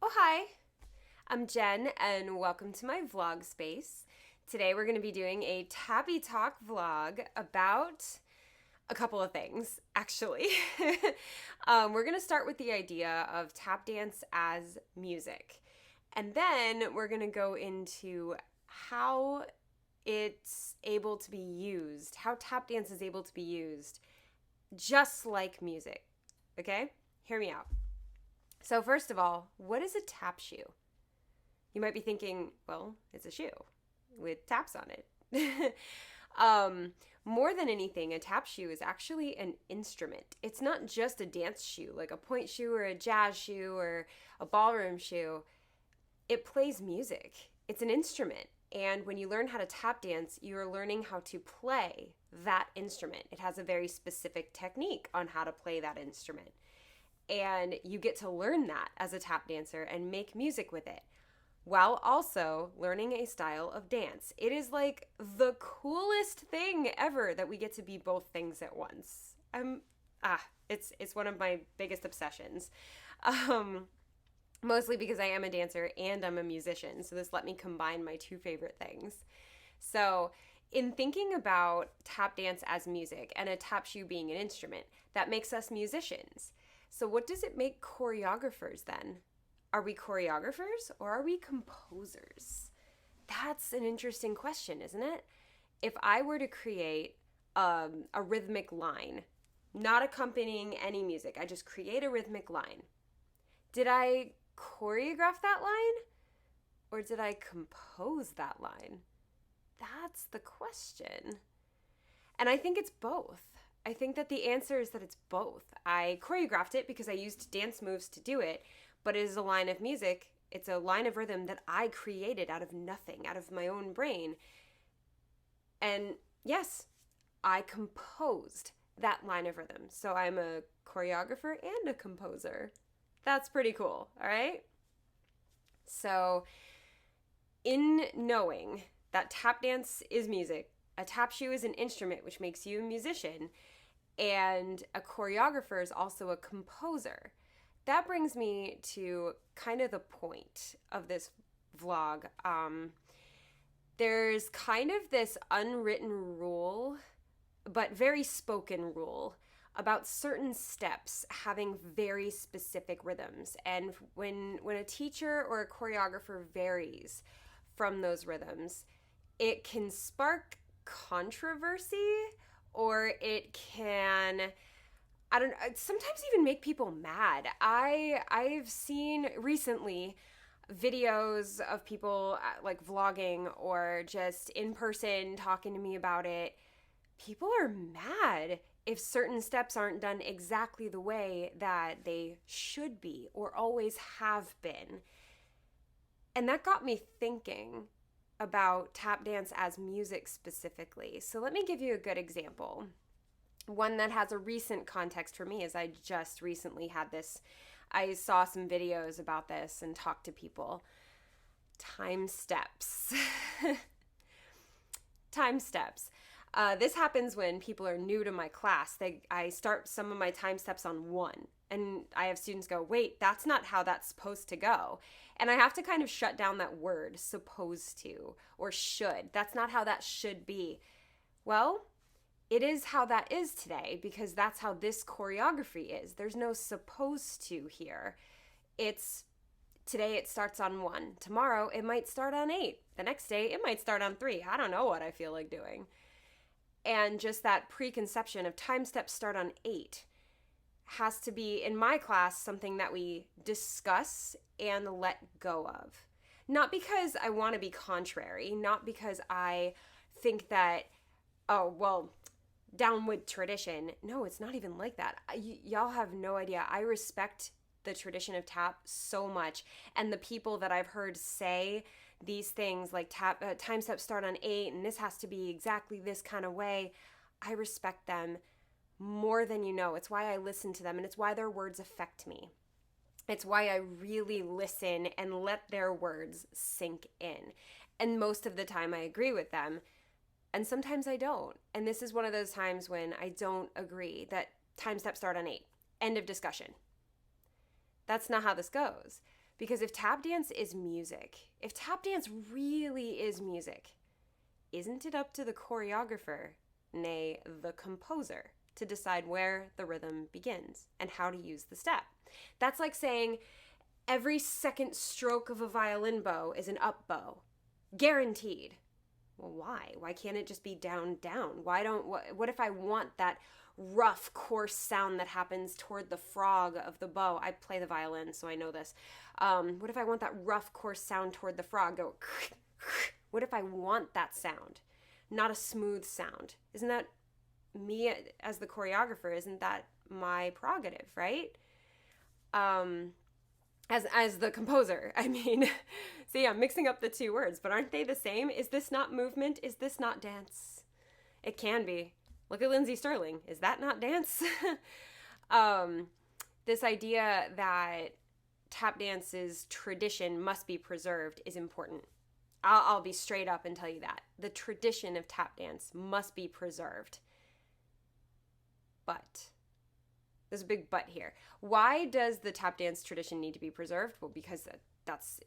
Oh, hi. I'm Jen, and welcome to my vlog space. Today we're going to be doing a Tappy Talk vlog about a couple of things, actually. We're going to start with the idea of tap dance as music. And then we're going to go into how it's able to be used, how tap dance is able to be used just like music. Okay? Hear me out. So first of all, what is a tap shoe? You might be thinking, well, it's a shoe with taps on it. More than anything, a tap shoe is actually an instrument. It's not just a dance shoe, like a point shoe or a jazz shoe or a ballroom shoe. It plays music. It's an instrument. And when you learn how to tap dance, you're learning how to play that instrument. It has a very specific technique on how to play that instrument. And you get to learn that as a tap dancer and make music with it, while also learning a style of dance. It is like the coolest thing ever that we get to be both things at once. It's one of my biggest obsessions. Mostly because I am a dancer and I'm a musician, so this let me combine my two favorite things. So in thinking about tap dance as music and a tap shoe being an instrument, that makes us musicians. So what does it make choreographers then? Are we choreographers or are we composers? That's an interesting question, isn't it? If I were to create a rhythmic line, not accompanying any music, I just create a rhythmic line. Did I choreograph that line or did I compose that line? That's the question. And I think it's both. I think that the answer is that it's both. I choreographed it because I used dance moves to do it, but it is a line of music. It's a line of rhythm that I created out of nothing, out of my own brain. And yes, I composed that line of rhythm. So I'm a choreographer and a composer. That's pretty cool, all right? So in knowing that tap dance is music, a tap shoe is an instrument, which makes you a musician, and a choreographer is also a composer. That brings me to kind of the point of this vlog. There's kind of this unwritten rule, but very spoken rule, about certain steps having very specific rhythms. And when a teacher or a choreographer varies from those rhythms, it can spark controversy, or it can, sometimes even make people mad. I've seen recently videos of people like vlogging or just in person talking to me about it. People are mad if certain steps aren't done exactly the way that they should be or always have been. And that got me thinking about tap dance as music specifically. So let me give you a good example. One that has a recent context for me is I just recently had this. I saw some videos about this and talked to people. Time steps. Time steps. This happens when people are new to my class. I start some of my time steps on 1. And I have students go, wait, that's not how that's supposed to go. And I have to kind of shut down that word, supposed to, or should. That's not how that should be. Well, it is how that is today, because that's how this choreography is. There's no supposed to here. Today it starts on 1. Tomorrow it might start on 8. The next day it might start on 3. I don't know what I feel like doing. And just that preconception of time steps start on 8 has to be, in my class, something that we discuss and let go of. Not because I want to be contrary, not because I think that, oh, well, down with tradition. No, it's not even like that. Y'all have no idea. I respect the tradition of tap so much. And the people that I've heard say these things like time steps start on 8 and this has to be exactly this kind of way, I respect them more than you know. It's why I listen to them, and it's why their words affect me. It's why I really listen and let their words sink in. And most of the time I agree with them, and sometimes I don't. And this is one of those times when I don't agree that time steps start on 8. End of discussion. That's not how this goes. Because if tap dance is music, if tap dance really is music, isn't it up to the choreographer, nay, the composer, to decide where the rhythm begins and how to use the step? That's like saying every second stroke of a violin bow is an up bow. Guaranteed. Well, why? Why can't it just be down, down? What if I want that rough, coarse sound that happens toward the frog of the bow? I play the violin, so I know this. What if I want that rough, coarse sound toward the frog? Go, what if I want that sound? Not a smooth sound. Isn't that me as the choreographer? Isn't that my prerogative, right? As the composer, I mean, see, I'm mixing up the two words, but aren't they the same? Is this not movement? Is this not dance? It can be. Look at Lindsay Sterling. Is that not dance? This idea that tap dance's tradition must be preserved is important. I'll be straight up and tell you that. The tradition of tap dance must be preserved. But there's a big but here. Why does the tap dance tradition need to be preserved? Well, because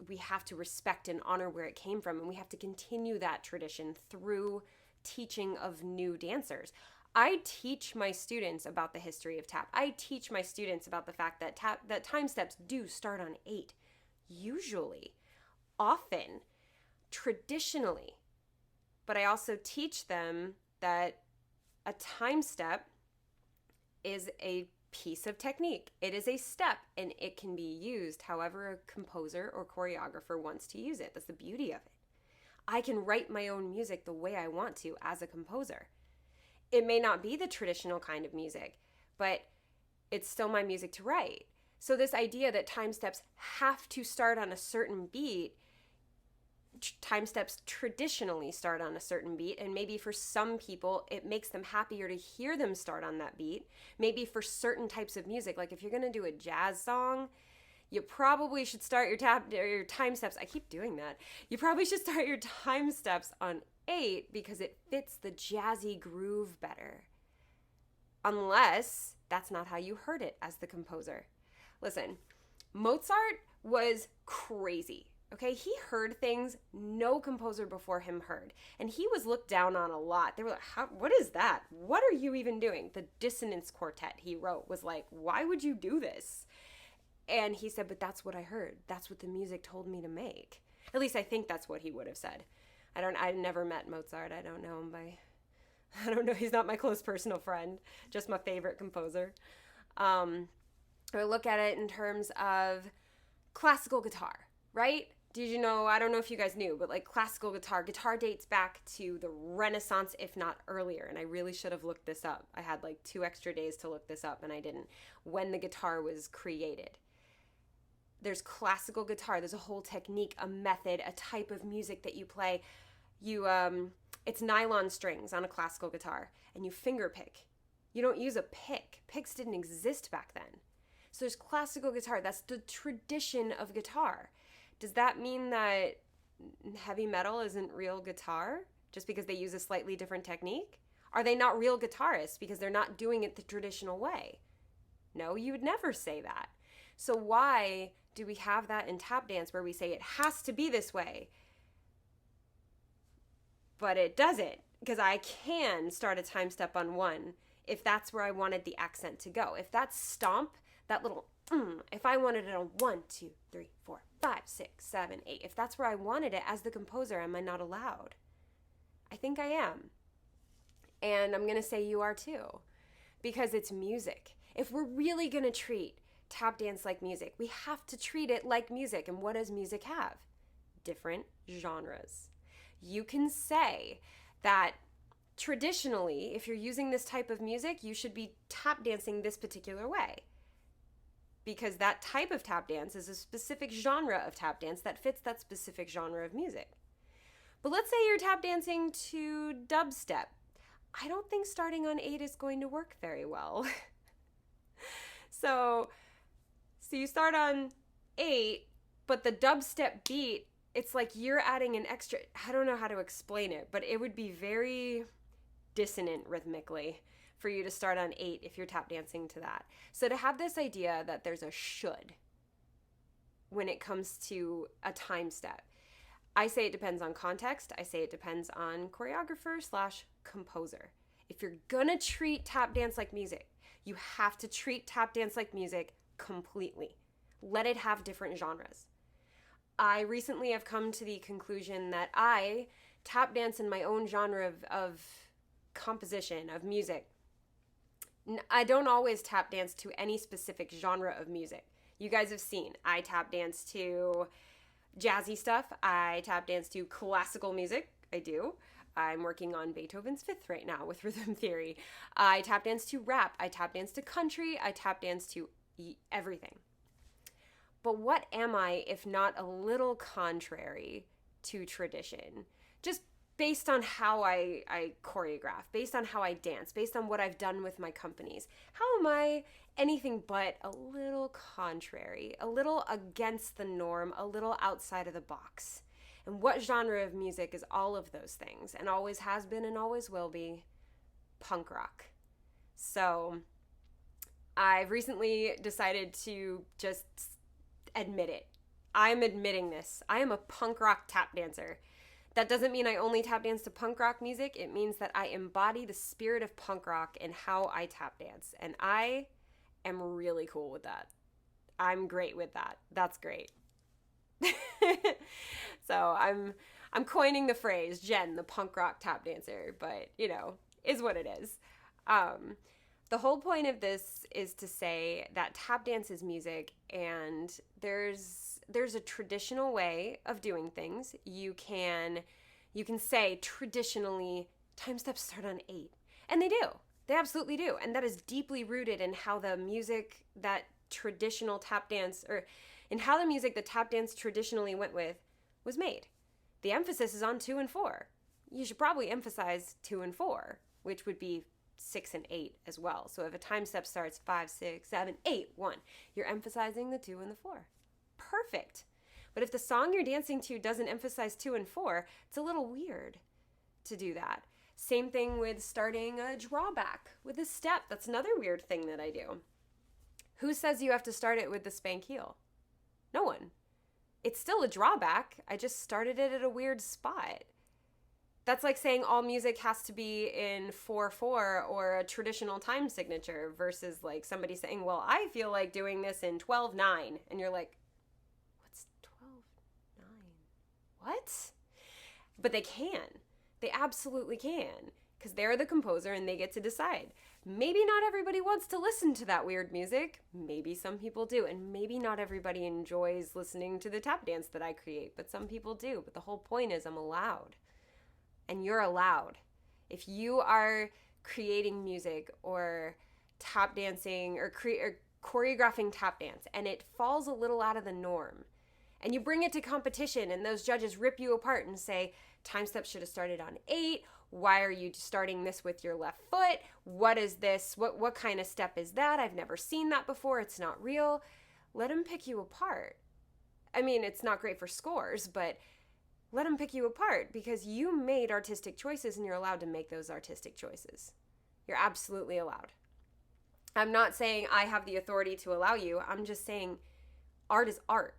we have to respect and honor where it came from, and we have to continue that tradition through teaching of new dancers. I teach my students about the history of tap. I teach my students about the fact that time steps do start on 8. Usually, often, traditionally. But I also teach them that a time step is a piece of technique. It is a step, and it can be used however a composer or choreographer wants to use it. That's the beauty of it. I can write my own music the way I want to as a composer. It may not be the traditional kind of music, but it's still my music to write. So this idea that time steps have to start on a certain beat, time steps traditionally start on a certain beat, and maybe for some people it makes them happier to hear them start on that beat. Maybe for certain types of music, like if you're going to do a jazz song, you probably should start your time steps. I keep doing that. You probably should start your time steps on 8 because it fits the jazzy groove better. Unless that's not how you heard it as the composer. Listen, Mozart was crazy. Okay, he heard things no composer before him heard. And he was looked down on a lot. They were like, what is that? What are you even doing? The dissonance quartet he wrote was like, why would you do this? And he said, but that's what I heard. That's what the music told me to make. At least I think that's what he would have said. I never met Mozart. I don't know him I don't know. He's not my close personal friend, just my favorite composer. I look at it in terms of classical guitar, right? Did you know, I don't know if you guys knew, but like classical guitar dates back to the Renaissance, if not earlier. And I really should have looked this up. I had like 2 extra days to look this up and I didn't. When the guitar was created. There's classical guitar. There's a whole technique, a method, a type of music that you play. It's nylon strings on a classical guitar and you finger pick. You don't use a pick. Picks didn't exist back then. So there's classical guitar. That's the tradition of guitar. Does that mean that heavy metal isn't real guitar just because they use a slightly different technique? Are they not real guitarists because they're not doing it the traditional way? No, you would never say that. So why do we have that in tap dance where we say it has to be this way? But it doesn't, because I can start a time step on 1 if that's where I wanted the accent to go. If that stomp, that little if I wanted it on 1, 2, 3, 4, 5, 6, 7, 8, if that's where I wanted it as the composer, am I not allowed? I think I am. And I'm going to say you are too, because it's music. If we're really going to treat tap dance like music, we have to treat it like music. And what does music have? Different genres. You can say that traditionally, if you're using this type of music, you should be tap dancing this particular way. Because that type of tap dance is a specific genre of tap dance that fits that specific genre of music. But let's say you're tap dancing to dubstep. I don't think starting on 8 is going to work very well. So you start on 8, but the dubstep beat, it's like you're adding an extra, I don't know how to explain it, but it would be very dissonant rhythmically for you to start on 8 if you're tap dancing to that. So to have this idea that there's a should, when it comes to a time step. I say it depends on context. I say it depends on choreographer / composer. If you're gonna treat tap dance like music, you have to treat tap dance like music completely. Let it have different genres. I recently have come to the conclusion that I tap dance in my own genre of composition, of music. I don't always tap dance to any specific genre of music. You guys have seen, I tap dance to jazzy stuff. I tap dance to classical music. I do. I'm working on Beethoven's Fifth right now with rhythm theory. I tap dance to rap. I tap dance to country. I tap dance to everything. But what am I if not a little contrary to tradition? Just based on how I choreograph, based on how I dance, based on what I've done with my companies. How am I anything but a little contrary, a little against the norm, a little outside of the box? And what genre of music is all of those things, and always has been and always will be? Punk rock. So I've recently decided to just admit it. I'm admitting this. I am a punk rock tap dancer. That doesn't mean I only tap dance to punk rock music. It means that I embody the spirit of punk rock in how I tap dance. And I am really cool with that. I'm great with that. That's great. So I'm coining the phrase Jen, the punk rock tap dancer, but is what it is. The whole point of this is to say that tap dance is music, and there's a traditional way of doing things. You can say traditionally time steps start on 8, and they do. They absolutely do, and that is deeply rooted in how the music that traditional tap dance, or in how the music that tap dance traditionally went with, was made. The emphasis is on 2 and 4. You should probably emphasize 2 and 4, which would be 6 and 8 as well. So if a time step starts 5, 6, 7, 8, 1, you're emphasizing the 2 and the 4. Perfect. But if the song you're dancing to doesn't emphasize 2 and 4, it's a little weird to do that. Same thing with starting a drawback with a step. That's another weird thing that I do. Who says you have to start it with the spank heel? No one. It's still a drawback. I just started it at a weird spot. That's like saying all music has to be in 4/4 or a traditional time signature versus like somebody saying, well, I feel like doing this in 12/9. And you're like, what's 12/9? What? But they can. They absolutely can, because they're the composer and they get to decide. Maybe not everybody wants to listen to that weird music. Maybe some people do. And maybe not everybody enjoys listening to the tap dance that I create, but some people do. But the whole point is I'm allowed. And you're allowed. If you are creating music or tap dancing or choreographing tap dance and it falls a little out of the norm, and you bring it to competition and those judges rip you apart and say, time steps should have started on 8. Why are you starting this with your left foot? What is this? What kind of step is that? I've never seen that before. It's not real. Let them pick you apart. I mean, it's not great for scores, but let them pick you apart because you made artistic choices and you're allowed to make those artistic choices. You're absolutely allowed. I'm not saying I have the authority to allow you. I'm just saying art is art.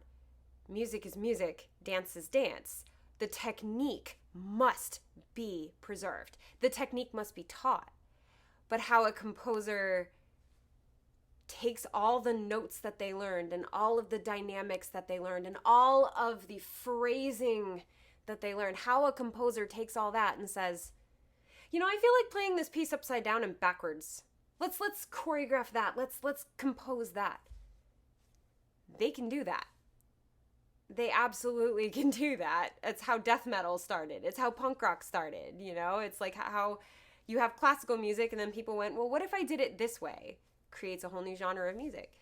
Music is music. Dance is dance. The technique must be preserved. The technique must be taught. But how a composer takes all the notes that they learned and all of the dynamics that they learned and all of the phrasing that they learned, how a composer takes all that and says, I feel like playing this piece upside down and backwards. Let's choreograph that. Let's compose that. They can do that. They absolutely can do that. It's how death metal started. It's how punk rock started, It's like how you have classical music and then people went, well, what if I did it this way? Creates a whole new genre of music.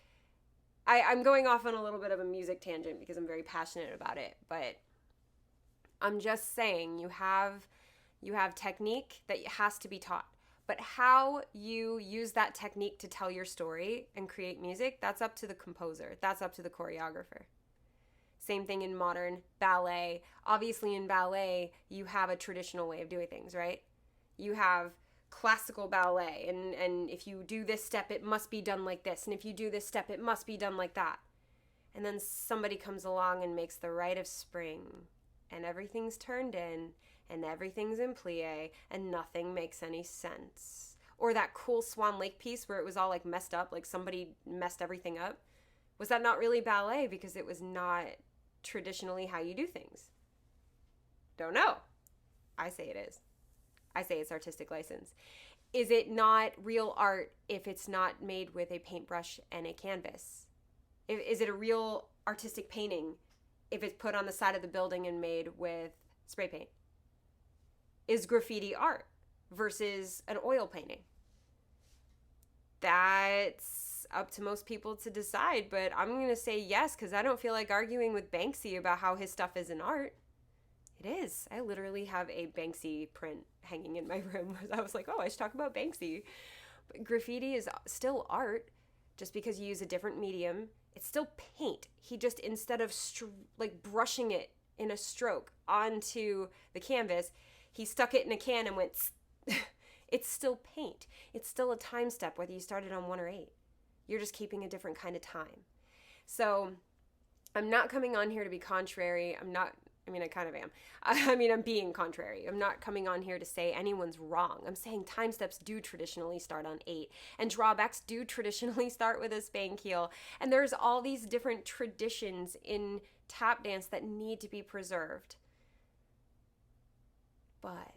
I'm going off on a little bit of a music tangent because I'm very passionate about it, but I'm just saying you have technique that has to be taught. But how you use that technique to tell your story and create music, that's up to the composer. That's up to the choreographer. Same thing in modern ballet. Obviously in ballet, you have a traditional way of doing things, right? You have classical ballet, and if you do this step, it must be done like this. And if you do this step, it must be done like that. And then somebody comes along and makes the rite of spring, and everything's turned in, and everything's in plie, and nothing makes any sense. Or that cool Swan Lake piece where it was all like messed up, like somebody messed everything up. Was that not really ballet because it was not traditionally how you do things? Don't know. I say it is. I say it's artistic license. Is it not real art if it's not made with a paintbrush and a canvas? Is it a real artistic painting if it's put on the side of the building and made with spray paint? Is graffiti art versus an oil painting? That's up to most people to decide, but I'm going to say yes because I don't feel like arguing with Banksy about how his stuff isn't art. It is. I literally have a Banksy print hanging in my room. I was like, oh, I should talk about Banksy. But graffiti is still art, just because you use a different medium. It's still paint. He just, instead of brushing it in a stroke onto the canvas, he stuck it in a can and went, it's still paint. It's still a time step, whether you started on 1 or 8. You're just keeping a different kind of time. So I'm not coming on here to be contrary. I kind of am. I'm being contrary. I'm not coming on here to say anyone's wrong. I'm saying time steps do traditionally start on 8, and drawbacks do traditionally start with a spank heel. And there's all these different traditions in tap dance that need to be preserved. But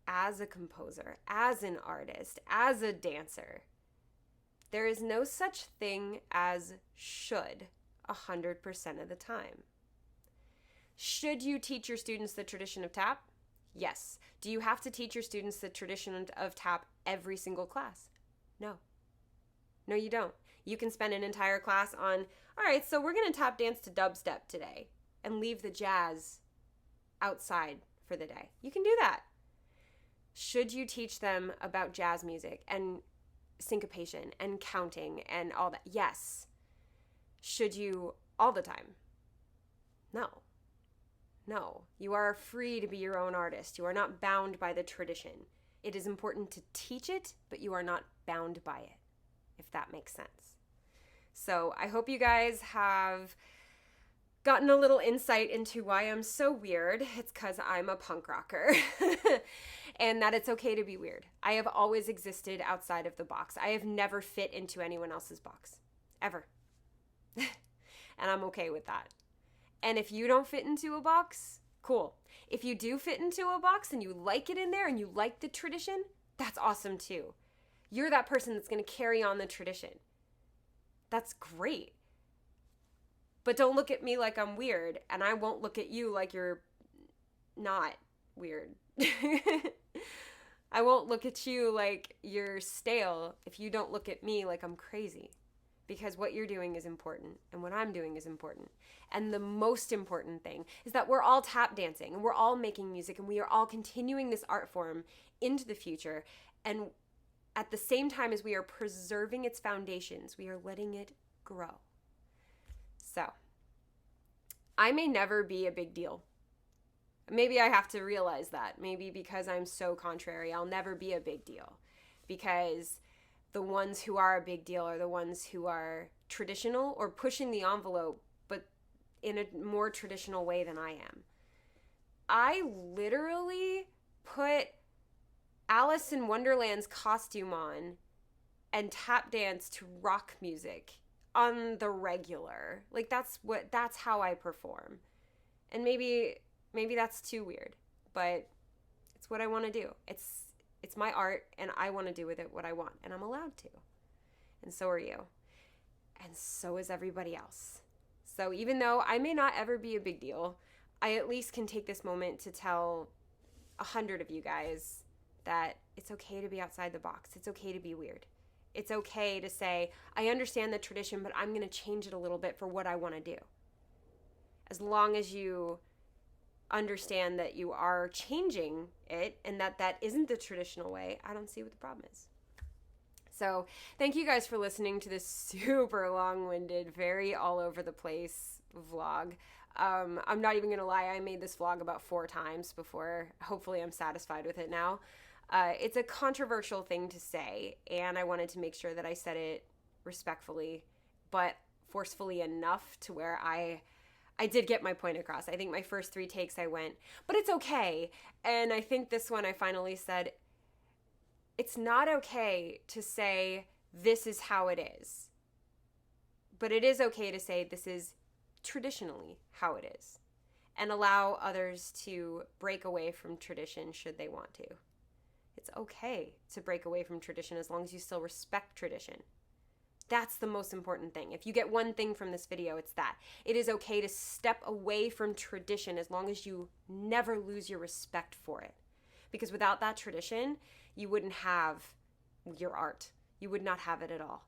as a composer, as an artist, as a dancer, there is no such thing as should 100% of the time. Should you teach your students the tradition of tap? Yes. Do you have to teach your students the tradition of tap every single class? No. No, you don't. You can spend an entire class on, all right, so we're going to tap dance to dubstep today and leave the jazz outside for the day. You can do that. Should you teach them about jazz music and syncopation and counting and all that? Yes. Should you all the time? No. No. You are free to be your own artist. You are not bound by the tradition. It is important to teach it, but you are not bound by it, if that makes sense. So I hope you guys have gotten a little insight into why I'm so weird. It's because I'm a punk rocker. And that it's okay to be weird. I have always existed outside of the box. I have never fit into anyone else's box. Ever. And I'm okay with that. And if you don't fit into a box, cool. If you do fit into a box and you like it in there and you like the tradition, that's awesome too. You're that person that's going to carry on the tradition. That's great. But don't look at me like I'm weird, and I won't look at you like you're not weird. I won't look at you like you're stale if you don't look at me like I'm crazy. Because what you're doing is important, and what I'm doing is important. And the most important thing is that we're all tap dancing, and we're all making music, and we are all continuing this art form into the future. And at the same time as we are preserving its foundations, we are letting it grow. So, I may never be a big deal. Maybe I have to realize that. Maybe because I'm so contrary, I'll never be a big deal. Because the ones who are a big deal are the ones who are traditional or pushing the envelope, but in a more traditional way than I am. I literally put Alice in Wonderland's costume on and tap dance to rock music on the regular. Like that's how I perform. And maybe that's too weird, but it's what I want to do. It's my art, and I want to do with it what I want, and I'm allowed to. And so are you. And so is everybody else. So even though I may not ever be a big deal, I at least can take this moment to tell 100 of you guys that it's okay to be outside the box. It's okay to be weird. It's okay to say, I understand the tradition, but I'm going to change it a little bit for what I want to do. As long as you understand that you are changing it and that isn't the traditional way, I don't see what the problem is. So thank you guys for listening to this super long-winded, very all over the place vlog. I'm not even gonna lie, I made this vlog about 4 times before. Hopefully I'm satisfied with it now. It's a controversial thing to say, and I wanted to make sure that I said it respectfully, but forcefully enough to where I did get my point across. I think my first 3 takes I went, but it's okay. And I think this one I finally said, it's not okay to say this is how it is. But it is okay to say this is traditionally how it is, and allow others to break away from tradition should they want to. It's okay to break away from tradition as long as you still respect tradition. That's the most important thing. If you get one thing from this video, it's that. It is okay to step away from tradition as long as you never lose your respect for it. Because without that tradition, you wouldn't have your art. You would not have it at all.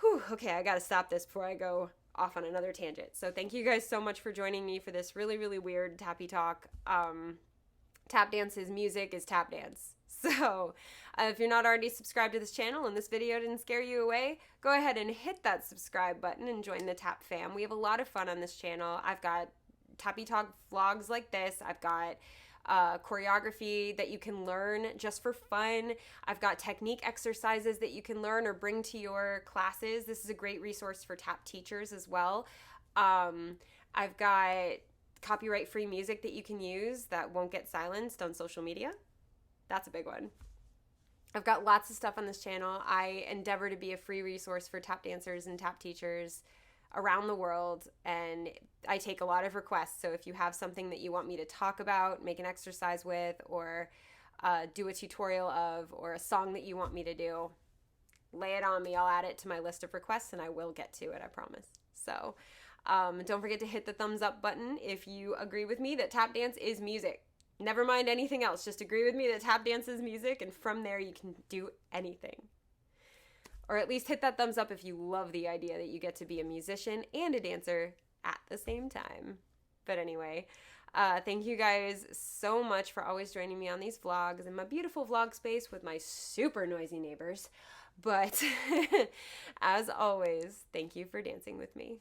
Whew, okay, I gotta stop this before I go off on another tangent. So thank you guys so much for joining me for this really, really weird tappy talk. Tap dance's music is tap dance. So if you're not already subscribed to this channel and this video didn't scare you away, go ahead and hit that subscribe button and join the Tap fam. We have a lot of fun on this channel. I've got tappy talk vlogs like this. I've got choreography that you can learn just for fun. I've got technique exercises that you can learn or bring to your classes. This is a great resource for tap teachers as well. I've got copyright-free music that you can use that won't get silenced on social media. That's a big one. I've got lots of stuff on this channel. I endeavor to be a free resource for tap dancers and tap teachers around the world, and I take a lot of requests. So if you have something that you want me to talk about, make an exercise with, or do a tutorial of, or a song that you want me to do, lay it on me. I'll add it to my list of requests and I will get to it, I promise. So don't forget to hit the thumbs up button if you agree with me that tap dance is music. Never mind anything else. Just agree with me that tap dance is music, and from there you can do anything. Or at least hit that thumbs up if you love the idea that you get to be a musician and a dancer at the same time. But anyway, thank you guys so much for always joining me on these vlogs in my beautiful vlog space with my super noisy neighbors. But as always, thank you for dancing with me.